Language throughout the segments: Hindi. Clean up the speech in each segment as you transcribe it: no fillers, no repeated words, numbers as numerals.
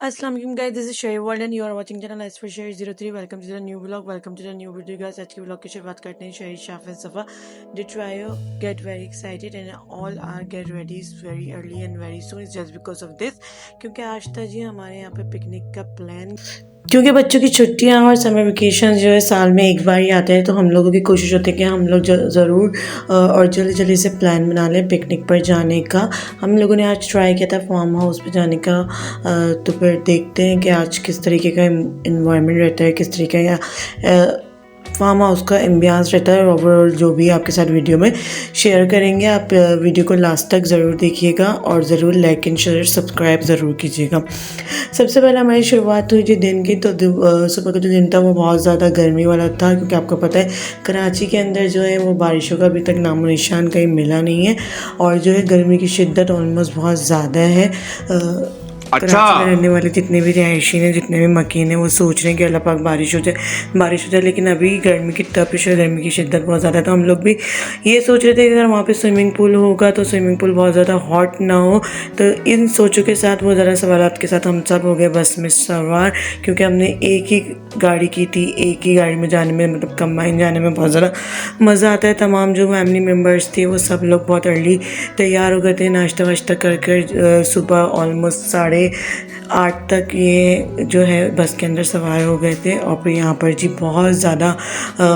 अस्सलाम वालेकुम guys, this is share world and you are watching channel S for share 03। Welcome to the new vlog, welcome to the new video guys. आज की व्लॉग की शुरुआत करते हैं शहीद शाफिज सफ़ा। Did try get very excited and all are get ready very early and very soon just because of this, क्योंकि आज था जी हमारे यहाँ पे पिकनिक का प्लान। क्योंकि बच्चों की छुट्टियां और समर वेकेशन जो है साल में एक बार ही आते हैं, तो हम लोगों की कोशिश होती है कि हम लोग ज़रूर और जल्दी जल्दी से प्लान बना लें पिकनिक पर जाने का। हम लोगों ने आज ट्राई किया था फार्म हाउस पे जाने का, तो फिर देखते हैं कि आज किस तरीके का इन्वायरमेंट रहता है, किस तरीके का फार्म हाउस का एम्बियंस रहता है। ओवरऑल जो भी आपके साथ वीडियो में शेयर करेंगे। आप वीडियो को लास्ट तक ज़रूर देखिएगा और ज़रूर लाइक एंड शेयर सब्सक्राइब ज़रूर कीजिएगा। सबसे पहले हमारी शुरुआत हुई थी दिन की, तो सुबह का जो दिन था वो बहुत ज़्यादा गर्मी वाला था, क्योंकि आपको पता है कराची के अंदर जो है वो बारिशों का अभी तक नामो निशान कहीं मिला नहीं है, और जो है गर्मी की शिद्दत ऑलमोस्ट बहुत ज़्यादा है। कराची में रहने वाले जितने भी रिहायशी हैं, जितने भी मकीन हैं, वो सोच रहे हैं कि अल्लाह पाक बारिश हो जाए, लेकिन अभी गर्मी की तपिश और गर्मी की शिद्दत बहुत ज़्यादा है। तो हम लोग भी ये सोच रहे थे कि अगर वहाँ पे स्विमिंग पूल होगा तो स्विमिंग पूल बहुत ज़्यादा हॉट ना हो। तो इन सोचों के साथ, वो ज़रा सवालात के साथ हम सब हो गए बस में सवार, क्योंकि हमने एक ही गाड़ी की थी। एक ही गाड़ी में जाने में, मतलब कंबाइन जाने में बहुत ज़्यादा मज़ा आता है। तमाम जो फैमिली मेम्बर्स थे वो सब लोग बहुत अर्ली तैयार हो गए थे, नाश्ता वाश्ता कर सुबह ऑलमोस्ट 8:30 तक ये जो है बस के अंदर सवार हो गए थे। और फिर यहाँ पर जी बहुत ज़्यादा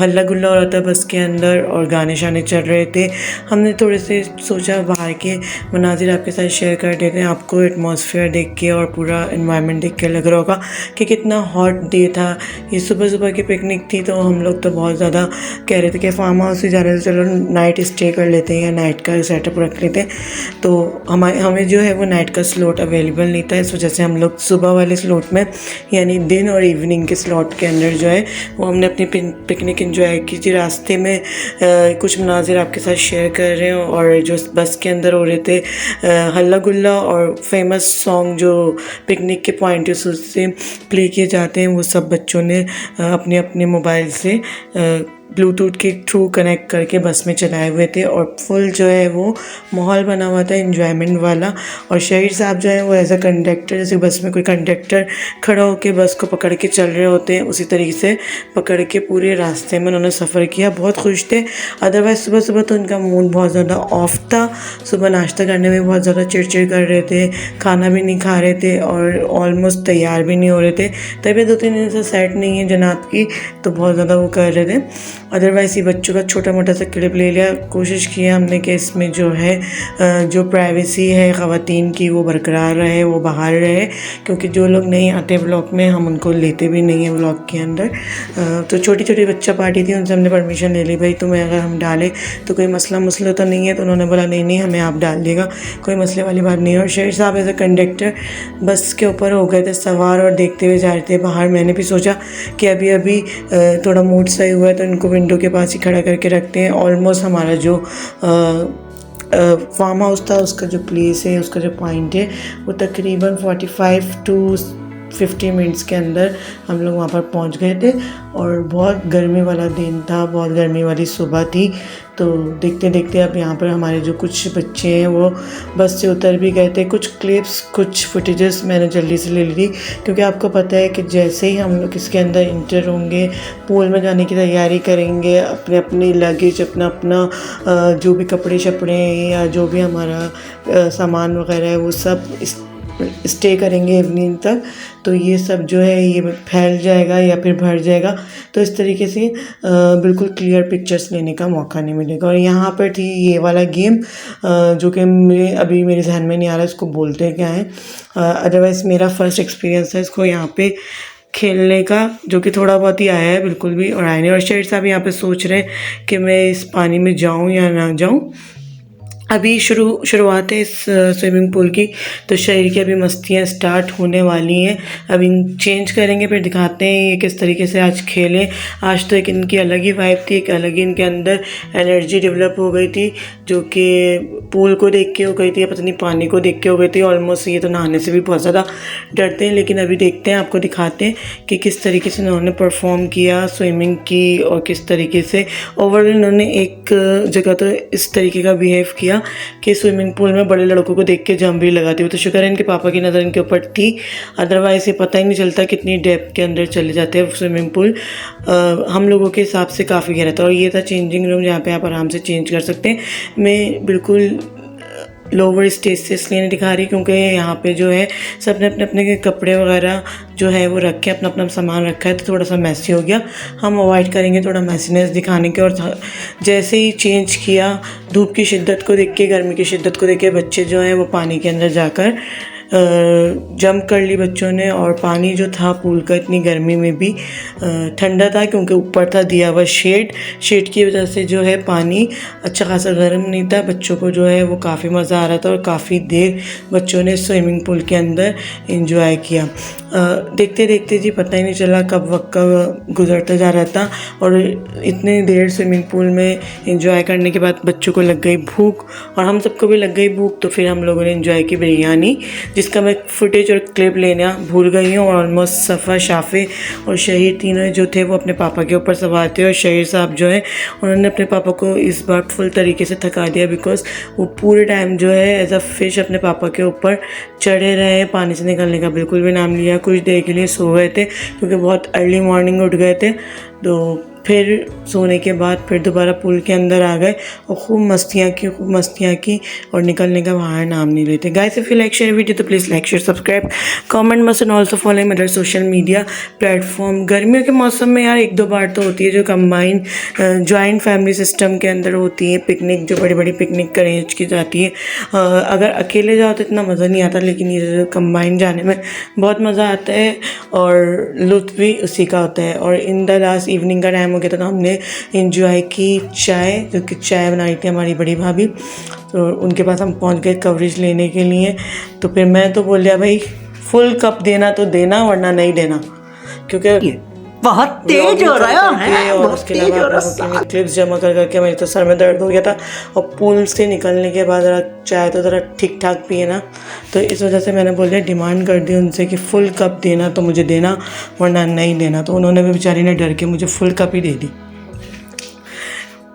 हल्ला गुल्ला हो रहा था बस के अंदर, और गाने शाने चल रहे थे। हमने थोड़े से सोचा बाहर के मनाजिर आपके साथ शेयर कर देते हैं। आपको एटमॉस्फेयर देख के और पूरा इन्वायरमेंट देख के लग रहा होगा कि कितना हॉट डे था। ये सुबह सुबह की पिकनिक थी, तो हम लोग तो बहुत ज़्यादा कह रहे थे कि फार्म हाउस से जाने से चलो नाइट स्टे कर लेते हैं या नाइट का सेटअप रख लेते हैं। तो हमें जो है वो नाइट का स्लॉट अवेलेबल नहीं था, इस वजह से हम लोग सुबह वाले स्लॉट में, यानी दिन और इवनिंग के स्लॉट के अंदर जो है वो हमने अपनी पिकनिक एंजॉय की थी। रास्ते में कुछ मनाजिर आपके साथ शेयर कर रहे हैं, और जो बस के अंदर हो रहे थे हल्ला गुल्ला और फेमस सॉन्ग जो पिकनिक के पॉइंट से प्ले किए जाते हैं, वो सब बच्चों ने अपने अपने मोबाइल से ब्लूटूथ के थ्रू कनेक्ट करके बस में चलाए हुए थे, और फुल जो है वो माहौल बना हुआ था एंजॉयमेंट वाला। और शहीद साहब जो है वो एज अ कंडक्टर, जैसे बस में कोई कंडक्टर खड़ा होकर बस को पकड़ के चल रहे होते हैं, उसी तरीके से पकड़ के पूरे रास्ते में उन्होंने सफ़र किया। बहुत खुश थे। अदरवाइज़ सुबह सुबह तो उनका मूड बहुत ज़्यादा ऑफ था। सुबह नाश्ता करने में बहुत ज़्यादा चिड़चिड़ कर रहे थे, खाना भी नहीं खा रहे थे, और ऑलमोस्ट तैयार भी नहीं हो रहे थे। तबीयत 2-3 दिन से सेट नहीं है जनाब की, तो बहुत ज़्यादा वो कर रहे थे। अदरवाइज़ ये बच्चों का छोटा मोटा सा क्लिप ले लिया। कोशिश की हमने कि इसमें जो है जो प्राइवेसी है ख़वातीन की वो बरकरार रहे, वो बाहर रहे, क्योंकि जो लोग नहीं आते व्लॉग में हम उनको लेते भी नहीं हैं व्लॉग के अंदर। तो छोटी छोटी बच्चा पार्टी थी, उनसे हमने परमिशन ले ली, भाई तुम्हें अगर हम डालें तो कोई मसला तो नहीं है। तो उन्होंने बोला नहीं नहीं, हमें आप डाल देगा, कोई मसले वाली बात नहीं है। और शेर साहब एज अ कंडक्टर बस के ऊपर हो गए थे सवार, और देखते हुए जा रहे थे बाहर। मैंने भी सोचा कि अभी अभी थोड़ा मूड सही हुआ है तो इनको विंडो के पास ही खड़ा करके रखते हैं। ऑलमोस्ट हमारा जो फार्म हाउस था, उसका जो प्लेस है, उसका जो पॉइंट है, वो तकरीबन 45 to 50 मिनट्स के अंदर हम लोग वहाँ पर पहुँच गए थे। और बहुत गर्मी वाला दिन था, बहुत गर्मी वाली सुबह थी। तो देखते देखते अब यहाँ पर हमारे जो कुछ बच्चे हैं वो बस से उतर भी गए थे। कुछ क्लिप्स, कुछ फुटेजेस मैंने जल्दी से ले ली थी, क्योंकि आपको पता है कि जैसे ही हम लोग इसके अंदर इंटर होंगे, पूल में जाने की तैयारी करेंगे, अपने अपनी लगेज, अपना अपना जो भी कपड़े शपड़े या जो भी हमारा सामान वगैरह है वो सब स्टे करेंगे इवनिंग तक, तो ये सब जो है ये फैल जाएगा या फिर भर जाएगा। तो इस तरीके से बिल्कुल क्लियर पिक्चर्स लेने का मौका नहीं मिलेगा। और यहाँ पर थी ये वाला गेम, जो कि अभी मेरे जहन में नहीं आ रहा इसको बोलते क्या है। अदरवाइज़ मेरा फर्स्ट एक्सपीरियंस है इसको यहाँ पे खेलने का, जो कि थोड़ा बहुत ही आया है, बिल्कुल भी और आया नहीं। और शेर साहब यहाँ पे सोच रहे हैं कि मैं इस पानी में जाऊँ या ना जाऊँ। अभी शुरुआत है इस स्विमिंग पूल की, तो शहर की अभी मस्तियाँ स्टार्ट होने वाली हैं। अभी चेंज करेंगे, फिर दिखाते हैं ये किस तरीके से आज खेलें। आज तो एक इनकी अलग ही वाइब थी, एक अलग ही इनके अंदर एनर्जी डेवलप हो गई थी, जो कि पूल को देख के हो गई थी या पता नहीं पानी को देख के हो गई थी। ऑलमोस्ट ये तो नहाने से भी बहुत ज़्यादा डरते हैं, लेकिन अभी देखते हैं, आपको दिखाते हैं कि किस तरीके से उन्होंने परफॉर्म किया स्विमिंग की, और किस तरीके से ओवरऑल इन्होंने एक जगह तो इस तरीके का बिहेव किया था कि स्विमिंग पूल में बड़े लड़कों को देख के जंप भी लगाती हूँ। तो शुक्र है इनके पापा की नज़र इनके ऊपर थी, अदरवाइज़ ये पता ही नहीं चलता कितनी डेप्थ के अंदर चले जाते हैं स्विमिंग पूल। हम लोगों के हिसाब से काफ़ी गहरा था। और ये था चेंजिंग रूम जहाँ पे आप आराम से चेंज कर सकते हैं। मैं बिल्कुल लोअर स्टेज से इसलिए नहीं दिखा रही क्योंकि यहाँ पे जो है सब ने अपने अपने कपड़े वगैरह जो है वो रखे, अपना अपना सामान रखा है, तो थोड़ा सा मैसी हो गया। हम अवॉइड करेंगे थोड़ा मैसीनेस दिखाने के। और जैसे ही चेंज किया, धूप की शिद्दत को देख के, गर्मी की शिद्दत को देख के बच्चे जो हैं वो पानी के अंदर जाकर जंप कर ली बच्चों ने। और पानी जो था पूल का इतनी गर्मी में भी ठंडा था क्योंकि ऊपर था दिया हुआ शेड की वजह से जो है पानी अच्छा खासा गर्म नहीं था। बच्चों को जो है वो काफ़ी मज़ा आ रहा था और काफ़ी देर बच्चों ने स्विमिंग पूल के अंदर एंजॉय किया। देखते देखते जी पता ही नहीं चला कब वक्त का गुजरता जा रहा था। और इतनी देर स्विमिंग पूल में एंजॉय करने के बाद बच्चों को लग गई भूख और हम सबको भी लग गई भूख। तो फिर हम लोगों ने एंजॉय की बिरयानी, जिसका मैं फुटेज और क्लिप लेना भूल गई हूँ। और ऑलमोस्ट सफ़ा, शाफे और शहीर तीनों जो थे वो अपने पापा के ऊपर सवार थे। और शहीर साहब जो है उन्होंने अपने पापा को इस बार फुल तरीके से थका दिया, बिकॉज वो पूरे टाइम जो है एज अ फिश अपने पापा के ऊपर चढ़े रहे, पानी से निकलने का बिल्कुल भी नाम लिया। कुछ देर के लिए सो गए थे क्योंकि बहुत अर्ली मॉर्निंग उठ गए थे। तो फिर सोने के बाद फिर दोबारा पूल के अंदर आ गए और खूब मस्तियाँ की और निकलने का बाहर नाम नहीं लेते। Guys if you like share video तो please like share subscribe comment must and also follow other social media platform. गर्मियों के मौसम में यार 1-2 बार तो होती है जो कंबाइन जॉइंट फैमिली सिस्टम के अंदर होती है पिकनिक, जो बड़ी बड़ी पिकनिक अरेंज की जाती है। अगर अकेले जाओ तो इतना मज़ा नहीं आता, लेकिन ये जो कंबाइन जाने में बहुत मज़ा आता है और लुत्फ़ भी उसी का होता है। और इन द लास्ट इवनिंग का टाइम हो गया था तो हमने एंजॉय की चाय, जो कि चाय बनाई थी हमारी बड़ी भाभी। तो उनके पास हम पहुंच गए कवरेज लेने के लिए। तो फिर मैं तो बोल दिया भाई फुल कप देना तो देना वरना नहीं देना, क्योंकि बहुत तेज हो रहा है। और उसके अलावा क्लिप्स जमा कर करके मेरे तो सर में दर्द हो गया था। और पूल से निकलने के बाद ज़रा चाय तो ज़रा ठीक ठाक पिए ना, तो इस वजह से मैंने बोल दिया, डिमांड कर दी उनसे कि फुल कप देना तो मुझे देना वरना नहीं देना। तो उन्होंने भी बेचारी ने डर के मुझे फुल कप ही दे दी।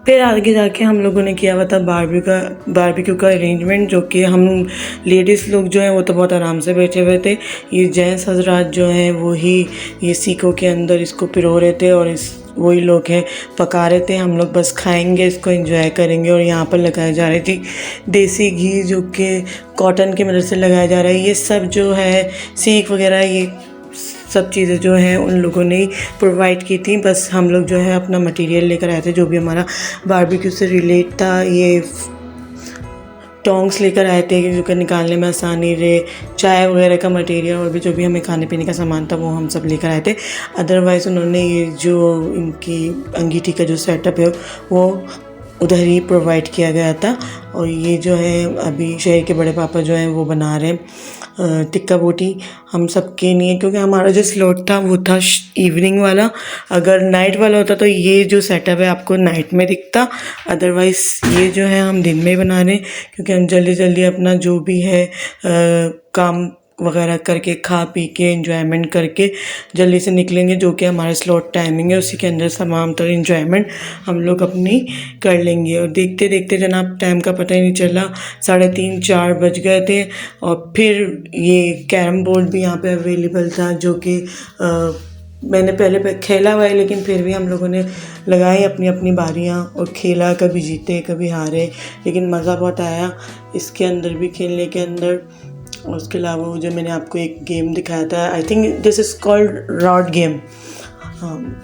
फिर आगे जाके हम लोगों ने किया हुआ था बारबेक्यू का अरेंजमेंट, जो कि हम लेडीज़ लोग जो हैं वो तो बहुत आराम से बैठे हुए थे। ये जेंट्स हजरात जो हैं वो ही ये सीखों के अंदर इसको पिरो रहे थे और वही लोग हैं पका रहे थे। हम लोग बस खाएंगे, इसको एंजॉय करेंगे। और यहाँ पर लगाई जा रही थी देसी घी, जो कि कॉटन की मदद से लगाया जा रहा है। ये सब जो है सीख वगैरह ये सब चीज़ें जो हैं उन लोगों ने प्रोवाइड की थी। बस हम लोग जो है अपना मटेरियल लेकर आए थे जो भी हमारा बारबेक्यू से रिलेट था। ये टोंग्स लेकर आए थे जो कि निकालने में आसानी रहे, चाय वगैरह का मटेरियल और भी जो भी हमें खाने पीने का सामान था वो हम सब लेकर आए थे। अदरवाइज़ उन्होंने ये जो इनकी अंगीठी का जो सेटअप है वो उधर ही प्रोवाइड किया गया था। और ये जो है अभी शहर के बड़े पापा जो हैं वो बना रहे हैं टिक्का बोटी हम सब के लिए, क्योंकि हमारा जो स्लॉट था वो था इवनिंग वाला। अगर नाइट वाला होता तो ये जो सेटअप है आपको नाइट में दिखता, अदरवाइज़ ये जो है हम दिन में बना रहे हैं क्योंकि हम जल्दी जल्दी अपना जो भी है काम वगैरह करके खा पी के एंजॉयमेंट करके जल्दी से निकलेंगे, जो कि हमारा स्लॉट टाइमिंग है। उसी के अंदर तमाम तरह एंजॉयमेंट हम लोग अपनी कर लेंगे। और देखते देखते जनाब टाइम का पता ही नहीं चला, 3:30-4 बज गए थे। और फिर ये कैरम बोर्ड भी यहाँ पे अवेलेबल था, जो कि मैंने पहले खेला हुआ है, लेकिन फिर भी हम लोगों ने लगाई अपनी अपनी बारियाँ और खेला, कभी जीते कभी हारे, लेकिन मज़ा बहुत आया इसके अंदर भी खेलने के अंदर। और उसके अलावा वो जो मैंने आपको एक गेम दिखाया था, I think this is called rod game,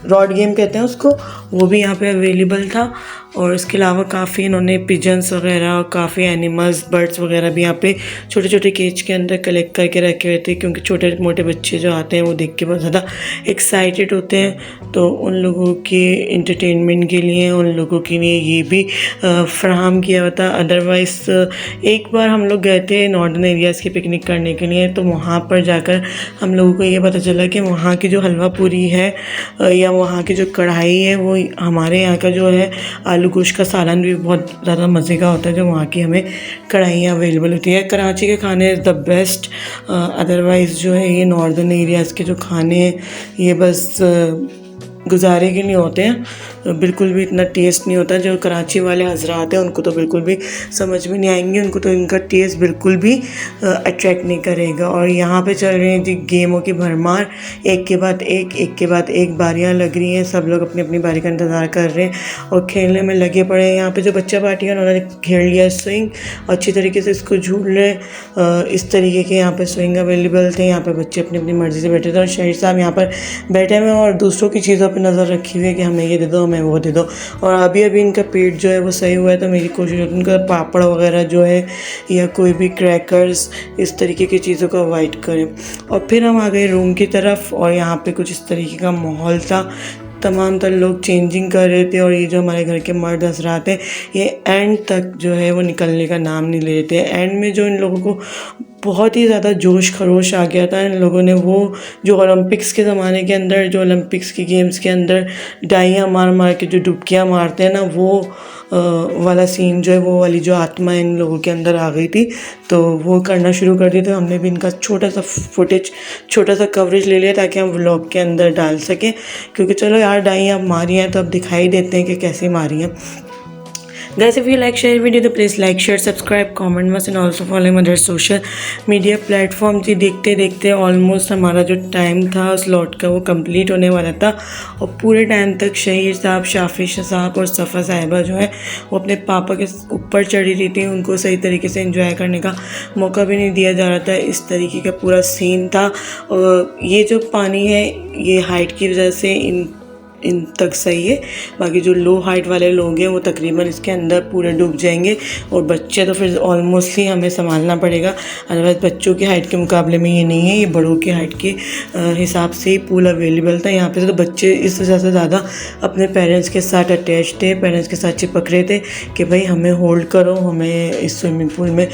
rod game कहते हैं उसको, वो भी यहाँ पे अवेलेबल था। और इसके अलावा काफ़ी इन्होंने पिजन्स वगैरह और काफ़ी एनिमल्स बर्ड्स वगैरह भी यहाँ पे छोटे छोटे केज के अंदर कलेक्ट करके रखे हुए थे, क्योंकि छोटे मोटे बच्चे जो आते हैं वो देख के बहुत ज़्यादा एक्साइटेड होते हैं। तो उन लोगों के इंटरटेनमेंट के लिए उन लोगों के लिए ये भी फ्राहम किया हुआ था। अदरवाइज़ एक बार हम लोग गए थे नॉर्दर्न एरियाज़ की पिकनिक करने के लिए, तो वहाँ पर जाकर हम लोगों को ये पता चला कि वहाँ की जो हलवा पूरी है या वहाँ की जो कढ़ाई है वो हमारे यहाँ का जो है आलू गोश्त का सालन भी बहुत ज़्यादा मज़े का होता है, जो वहाँ की हमें कढ़ाइयाँ अवेलेबल होती है। कराची के खाने इज़ द बेस्ट। अदरवाइज़ जो है ये नॉर्दर्न एरियाज़ के जो खाने हैं ये बस गुजारे के लिए होते हैं। बिल्कुल भी इतना टेस्ट नहीं होता। जो कराची वाले हजरात हैं उनको तो बिल्कुल भी समझ में नहीं आएंगे, उनको तो इनका टेस्ट बिल्कुल भी अट्रैक्ट नहीं करेगा। और यहाँ पे चल रही है जी गेमों की भरमार, एक के बाद एक बारियाँ लग रही हैं। सब लोग अपनी अपनी बारी का इंतज़ार कर रहे हैं और खेलने में लगे पड़े हैं। यहाँ पे जो बच्चा पार्टी है उन्होंने खेल लिया स्विंग, अच्छी तरीके से इसको झूल रहे। इस तरीके के यहाँ पे स्विंग अवेलेबल थे। यहाँ पे बच्चे अपनी अपनी मर्ज़ी से बैठे थे और शहीद साहब यहाँ पर बैठे हुए हैं और दूसरों की चीज़ों पे नज़र रखी हुई है कि हमें ये दे दो, हमें वो दे दो। और अभी इनका पेट जो है वो सही हुआ है, तो मेरी कोशिश होती है उनका पापड़ वगैरह जो है या कोई भी क्रैकर्स इस तरीके की चीज़ों को अवॉइड करें। और फिर हम आ गए रूम की तरफ और यहाँ पे कुछ इस तरीके का माहौल था। तमाम तर लोग चेंजिंग कर रहे थे और ये जो हमारे घर के मर्द हजरात हैं ये एंड तक जो है वो निकलने का नाम नहीं ले रहे थे। एंड में जो इन लोगों को बहुत ही ज़्यादा जोश खरोश आ गया था, इन लोगों ने वो जो ओलंपिक्स के ज़माने के अंदर, जो ओलंपिक्स की गेम्स के अंदर डाइयाँ मार मार के जो डुबकियाँ मारते हैं ना, वो वाला सीन जो है, वो वाली जो आत्मा इन लोगों के अंदर आ गई थी, तो वो करना शुरू कर दिया। तो हमने भी इनका छोटा सा फुटेज, छोटा सा कवरेज ले लिया ताकि हम व्लॉग के अंदर डाल सकें, क्योंकि चलो यार डाइयाँ अब मारी हैं तो अब दिखाई देते हैं कि कैसे मारी हैं। Guys, if you like share video तो please like share subscribe comment must and also follow mother social media platform. जी देखते देखते ऑलमोस्ट हमारा जो टाइम था स्लॉट का वो कंप्लीट होने वाला था और पूरे टाइम तक शहीर साहब, शाफी साहब और सफ़ा साहिबा जो है वो अपने पापा के ऊपर चढ़ी रही थी। उनको सही तरीके से एंजॉय करने का मौका भी नहीं दिया जा रहा था। इस तरीके का पूरा सीन था। और ये जो पानी है ये हाइट की वजह से इन तक सही है, बाकी जो लो हाइट वाले लोग हैं वो तकरीबन इसके अंदर पूरे डूब जाएंगे और बच्चे तो फिर ऑलमोस्ट ही हमें संभालना पड़ेगा। अदरवाइज़ बच्चों की हाइट के मुकाबले में ये नहीं है, ये बड़ों की हाइट के हिसाब से ही पूल अवेलेबल था। यहाँ पे तो बच्चे इस वजह से ज़्यादा अपने पेरेंट्स के साथ अटैच थे, पेरेंट्स के साथ चिपक रहे थे कि भाई हमें होल्ड करो, हमें इस स्विमिंग पूल में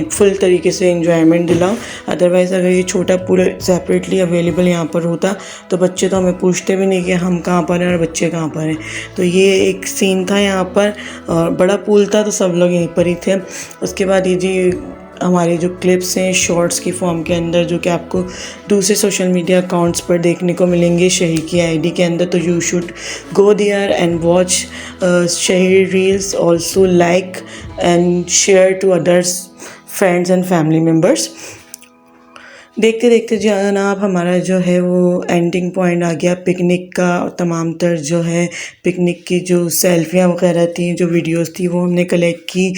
फुल तरीके से इंजॉयमेंट दिलाओ। अदरवाइज़ अगर ये छोटा पूल सेपरेटली अवेलेबल यहाँ पर होता तो बच्चे तो हमें पूछते भी नहीं कि हम कहाँ पर हैं और बच्चे कहाँ पर हैं। तो ये एक सीन था यहाँ पर, और बड़ा पूल था तो सब लोग यहीं पर ही थे। उसके बाद ये जी हमारे जो क्लिप्स हैं शॉर्ट्स की फॉर्म के अंदर, जो कि आपको दूसरे सोशल मीडिया अकाउंट्स पर देखने को मिलेंगे शहीर की आईडी के अंदर, तो you should go there and watch Shahir reels, also like and share to others friends and family members. देखते देखते जनाब हमारा जो है वो एंडिंग पॉइंट आ गया पिकनिक का। तमाम तर जो है पिकनिक की जो सेल्फियाँ वगैरह थी, जो वीडियोस थी, वो हमने कलेक्ट की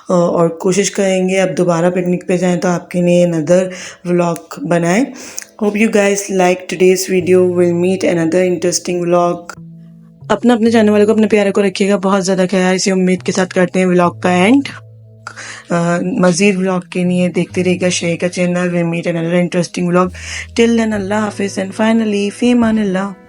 और कोशिश करेंगे अब दोबारा पिकनिक पे जाएं तो आपके लिए अनदर व्लॉग बनाएं। Hope you guys like today's video, will meet another interesting vlog. अपना अपने जाने वाले को, अपने प्यारे को रखिएगा बहुत ज़्यादा ख्याल। इसी उम्मीद के साथ करते हैं व्लॉग का एंड। मज़ीद व्लॉग के लिए देखते रहिएगा शेयर का channel. We meet another interesting vlog. Till then अल्लाह हाफिज़ एंड फाइनली फ़ी अमानिल्लाह।